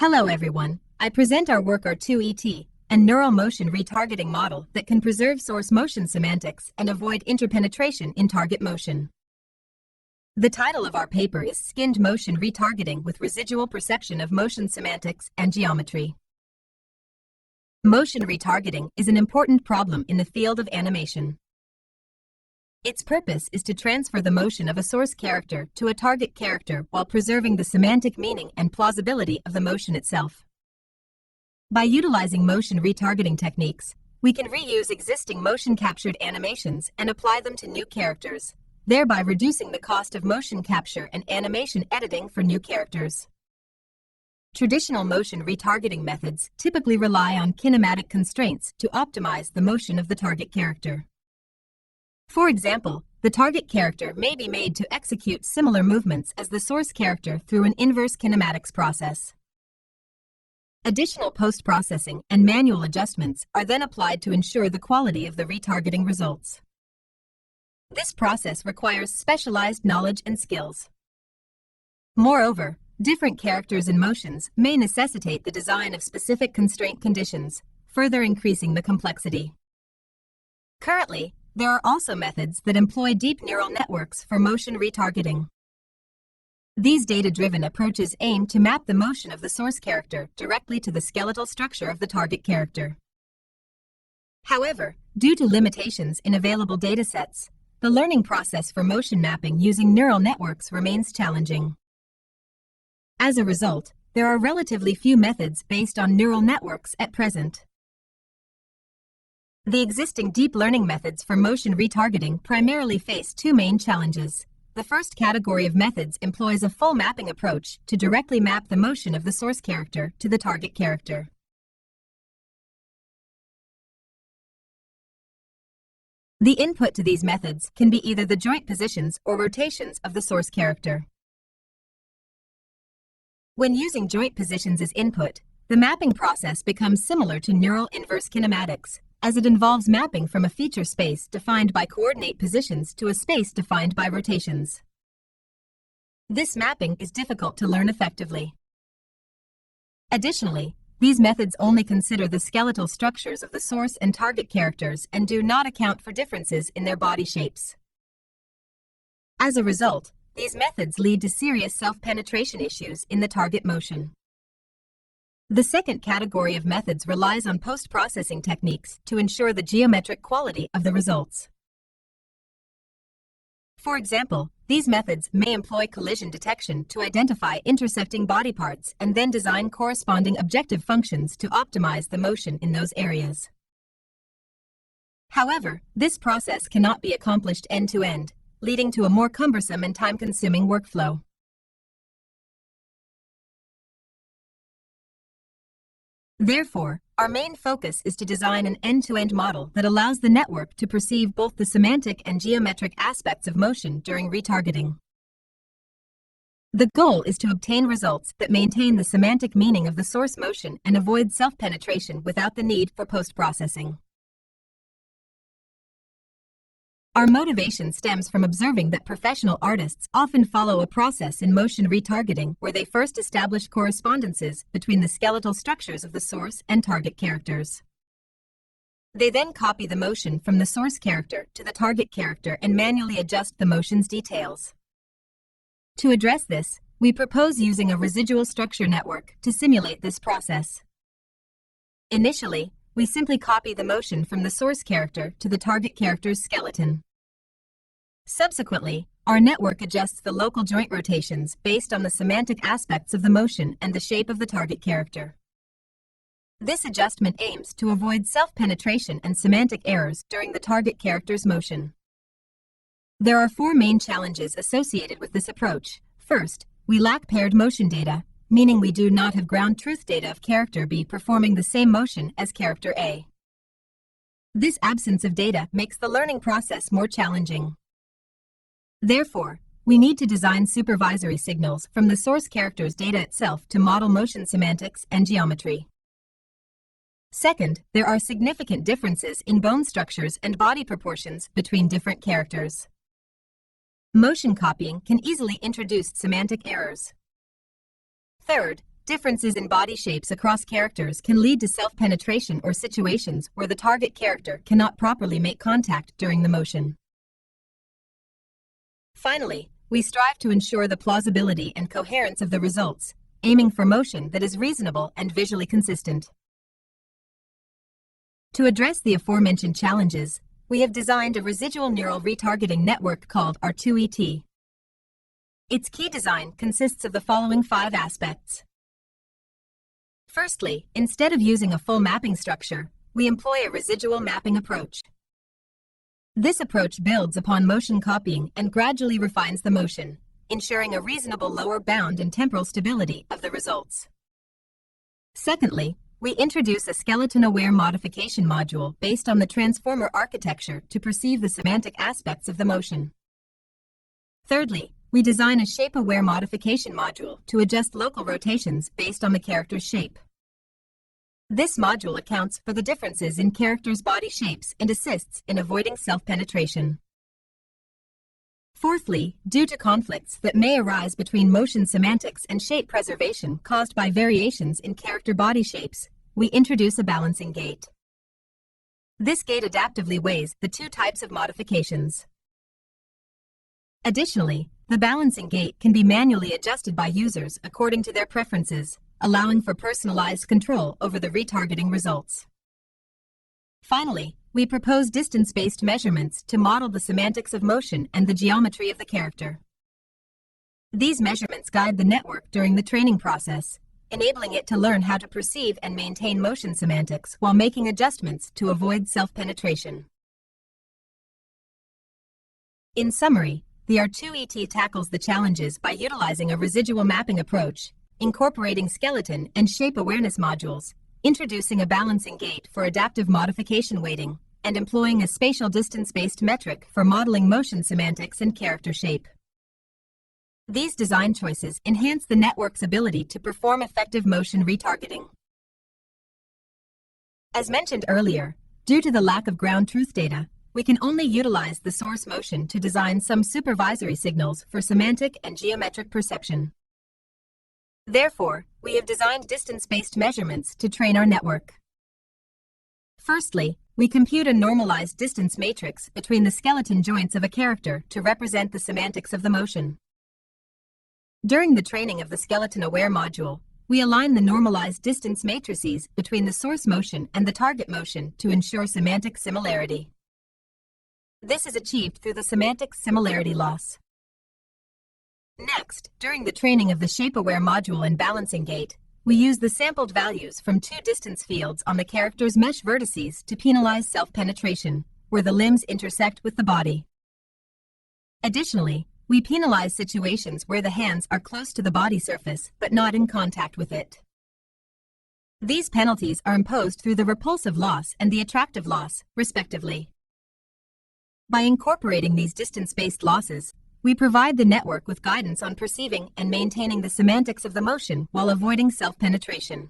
Hello everyone, I present our work R2ET, a neural motion retargeting model that can preserve source motion semantics and avoid interpenetration in target motion. The title of our paper is Skinned Motion Retargeting with Residual Perception of Motion Semantics and Geometry. Motion retargeting is an important problem in the field of animation. Its purpose is to transfer the motion of a source character to a target character while preserving the semantic meaning and plausibility of the motion itself. By utilizing motion retargeting techniques, we can reuse existing motion-captured animations and apply them to new characters, thereby reducing the cost of motion capture and animation editing for new characters. Traditional motion retargeting methods typically rely on kinematic constraints to optimize the motion of the target character. For example, the target character may be made to execute similar movements as the source character through an inverse kinematics process. Additional post-processing and manual adjustments are then applied to ensure the quality of the retargeting results. This process requires specialized knowledge and skills. Moreover, different characters and motions may necessitate the design of specific constraint conditions, further increasing the complexity. Currently, there are also methods that employ deep neural networks for motion retargeting. These data-driven approaches aim to map the motion of the source character directly to the skeletal structure of the target character. However, due to limitations in available datasets, the learning process for motion mapping using neural networks remains challenging. As a result, there are relatively few methods based on neural networks at present. The existing deep learning methods for motion retargeting primarily face two main challenges. The first category of methods employs a full mapping approach to directly map the motion of the source character to the target character. The input to these methods can be either the joint positions or rotations of the source character. When using joint positions as input, the mapping process becomes similar to neural inverse kinematics, as it involves mapping from a feature space defined by coordinate positions to a space defined by rotations. This mapping is difficult to learn effectively. Additionally, these methods only consider the skeletal structures of the source and target characters and do not account for differences in their body shapes. As a result, these methods lead to serious self-penetration issues in the target motion. The second category of methods relies on post-processing techniques to ensure the geometric quality of the results. For example, these methods may employ collision detection to identify intersecting body parts and then design corresponding objective functions to optimize the motion in those areas. However, this process cannot be accomplished end-to-end, leading to a more cumbersome and time-consuming workflow. Therefore, our main focus is to design an end-to-end model that allows the network to perceive both the semantic and geometric aspects of motion during retargeting. The goal is to obtain results that maintain the semantic meaning of the source motion and avoid self-penetration without the need for post-processing. Our motivation stems from observing that professional artists often follow a process in motion retargeting where they first establish correspondences between the skeletal structures of the source and target characters. They then copy the motion from the source character to the target character and manually adjust the motion's details. To address this, we propose using a residual structure network to simulate this process. Initially, we simply copy the motion from the source character to the target character's skeleton. Subsequently, our network adjusts the local joint rotations based on the semantic aspects of the motion and the shape of the target character. This adjustment aims to avoid self-penetration and semantic errors during the target character's motion. There are four main challenges associated with this approach. First, we lack paired motion data, meaning we do not have ground truth data of character B performing the same motion as character A. This absence of data makes the learning process more challenging. Therefore, we need to design supervisory signals from the source character's data itself to model motion semantics and geometry. Second, there are significant differences in bone structures and body proportions between different characters. Motion copying can easily introduce semantic errors. Third, Differences in body shapes across characters can lead to self-penetration or situations where the target character cannot properly make contact during the motion. Finally, we strive to ensure the plausibility and coherence of the results, aiming for motion that is reasonable and visually consistent. To address the aforementioned challenges, we have designed a residual neural retargeting network called R2ET. Its key design consists of the following 5 aspects. Firstly, instead of using a full mapping structure, we employ a residual mapping approach. This approach builds upon motion copying and gradually refines the motion, ensuring a reasonable lower bound and temporal stability of the results. Secondly, we introduce a skeleton-aware modification module based on the transformer architecture to perceive the semantic aspects of the motion. Thirdly, we design a shape-aware modification module to adjust local rotations based on the character's shape. This module accounts for the differences in characters' body shapes and assists in avoiding self-penetration. Fourthly, due to conflicts that may arise between motion semantics and shape preservation caused by variations in character body shapes, we introduce a balancing gate. This gate adaptively weighs the 2 types of modifications. Additionally, the balancing gate can be manually adjusted by users according to their preferences, allowing for personalized control over the retargeting results. Finally, we propose distance-based measurements to model the semantics of motion and the geometry of the character. These measurements guide the network during the training process, enabling it to learn how to perceive and maintain motion semantics while making adjustments to avoid self-penetration. In summary, the R2ET tackles the challenges by utilizing a residual mapping approach, incorporating skeleton and shape awareness modules, introducing a balancing gate for adaptive modification weighting, and employing a spatial distance-based metric for modeling motion semantics and character shape. These design choices enhance the network's ability to perform effective motion retargeting. As mentioned earlier, due to the lack of ground truth data, we can only utilize the source motion to design some supervisory signals for semantic and geometric perception. Therefore, we have designed distance-based measurements to train our network. Firstly, we compute a normalized distance matrix between the skeleton joints of a character to represent the semantics of the motion. During the training of the skeleton-aware module, we align the normalized distance matrices between the source motion and the target motion to ensure semantic similarity. This is achieved through the semantic similarity loss. Next, during the training of the shape-aware module and balancing gate, we use the sampled values from 2 distance fields on the character's mesh vertices to penalize self-penetration, where the limbs intersect with the body. Additionally, we penalize situations where the hands are close to the body surface but not in contact with it. These penalties are imposed through the repulsive loss and the attractive loss, respectively. By incorporating these distance-based losses, we provide the network with guidance on perceiving and maintaining the semantics of the motion while avoiding self-penetration.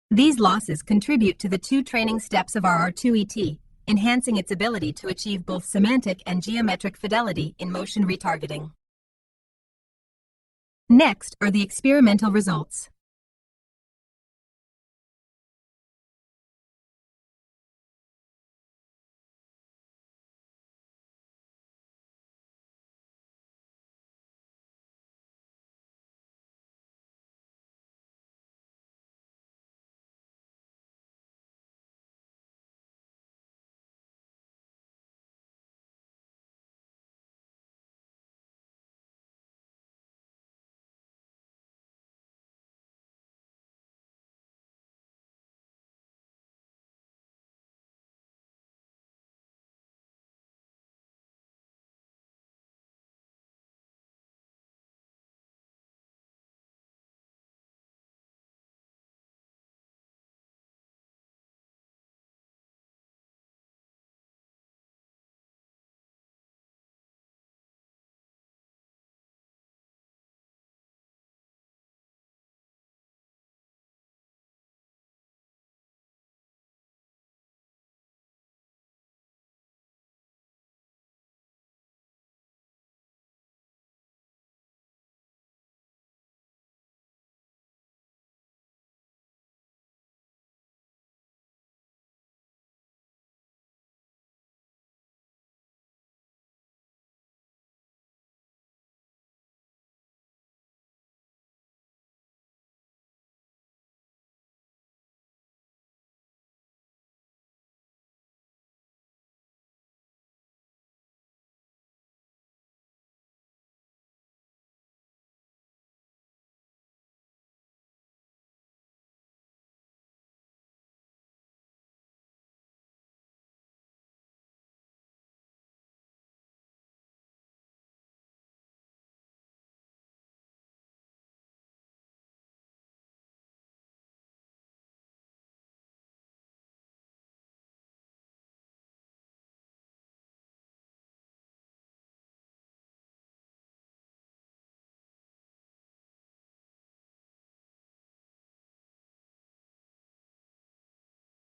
These losses contribute to the 2 training steps of our R2ET, enhancing its ability to achieve both semantic and geometric fidelity in motion retargeting. Next are the experimental results.